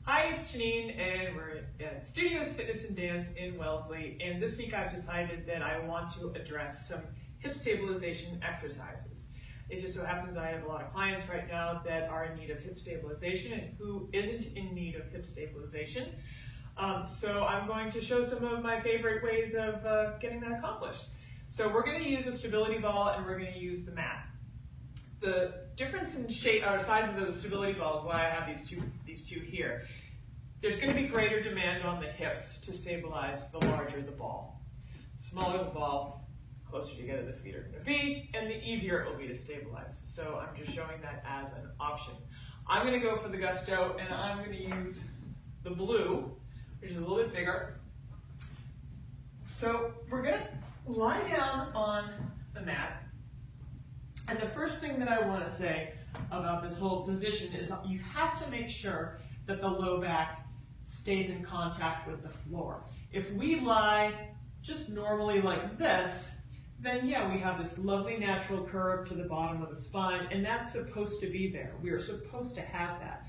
Hi, it's Jeannine, and we're at Studios Fitness and Dance in Wellesley. And this week I've decided that I want to address some hip stabilization exercises. It just so happens I have a lot of clients right now that are in need of hip stabilization and who isn't in need of hip stabilization. So I'm going to show some of my favorite ways of getting that accomplished. So we're going to use a stability ball and we're going to use the mat. The difference in shape or sizes of the stability ball is why I have these two here. There's going to be greater demand on the hips to stabilize the larger the ball. Smaller the ball, closer together the feet are going to be, and the easier it will be to stabilize. So I'm just showing that as an option. I'm going to go for the gusto, and I'm going to use the blue, which is a little bit bigger. So we're going to lie down on the mat. And the first thing that I want to say about this whole position is you have to make sure that the low back stays in contact with the floor. If we lie just normally like this, then yeah, we have this lovely natural curve to the bottom of the spine, and that's supposed to be there. We are supposed to have that.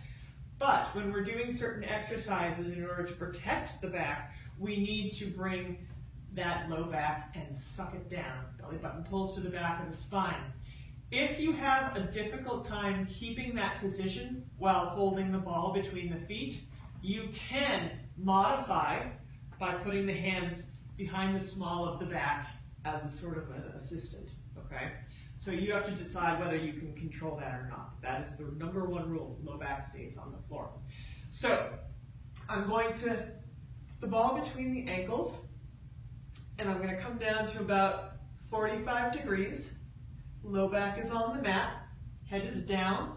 But when we're doing certain exercises in order to protect the back, we need to bring that low back and suck it down. Belly button pulls to the back of the spine. If you have a difficult time keeping that position while holding the ball between the feet, you can modify by putting the hands behind the small of the back as a sort of an assistant, okay? So you have to decide whether you can control that or not. That is the #1 rule, low back stays on the floor. So I'm going to put the ball between the ankles, and I'm going to come down to about 45 degrees. Low back is on the mat, head is down,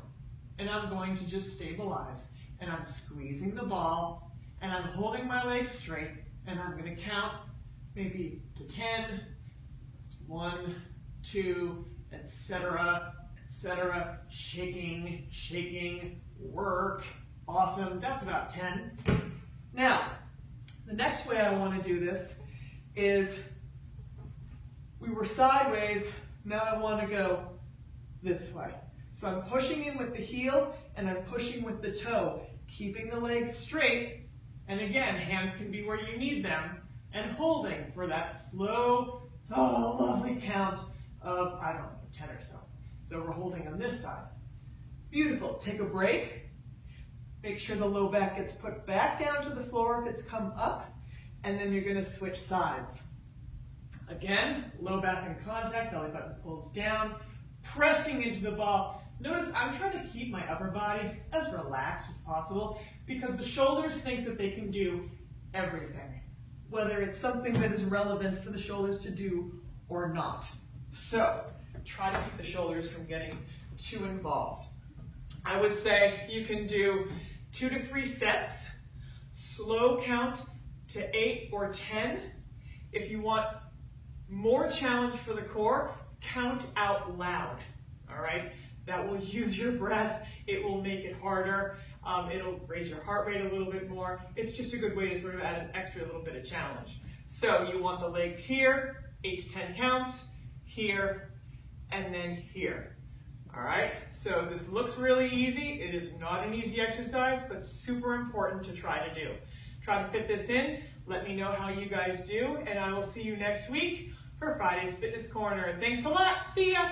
and I'm going to just stabilize. And I'm squeezing the ball, and I'm holding my legs straight, and I'm going to count maybe to 10, 1, 2, etc., etc., shaking, shaking, work, awesome, that's about 10. Now, the next way I want to do this is, we were sideways, now I want to go this way. So I'm pushing in with the heel and I'm pushing with the toe, keeping the legs straight, and again, hands can be where you need them, and holding for that slow, lovely count of, I don't know, 10 or so. So we're holding on this side. Beautiful. Take a break. Make sure the low back gets put back down to the floor if it's come up, and then you're going to switch sides. Again, low back in contact, belly button pulls down, pressing into the ball. Notice I'm trying to keep my upper body as relaxed as possible because the shoulders think that they can do everything, whether it's something that is relevant for the shoulders to do or not. So try to keep the shoulders from getting too involved. I would say you can do 2 to 3 sets, slow count to 8 or 10. If you want more challenge for the core, count out loud, all right? That will use your breath, it will make it harder, it'll raise your heart rate a little bit more. It's just a good way to sort of add an extra little bit of challenge. So you want the legs here, 8 to 10 counts, here, and then here. All right, so this looks really easy. It is not an easy exercise, but super important to try to do. Try to fit this in. Let me know how you guys do, and I will see you next week for Friday's Fitness Corner. Thanks a lot. See ya.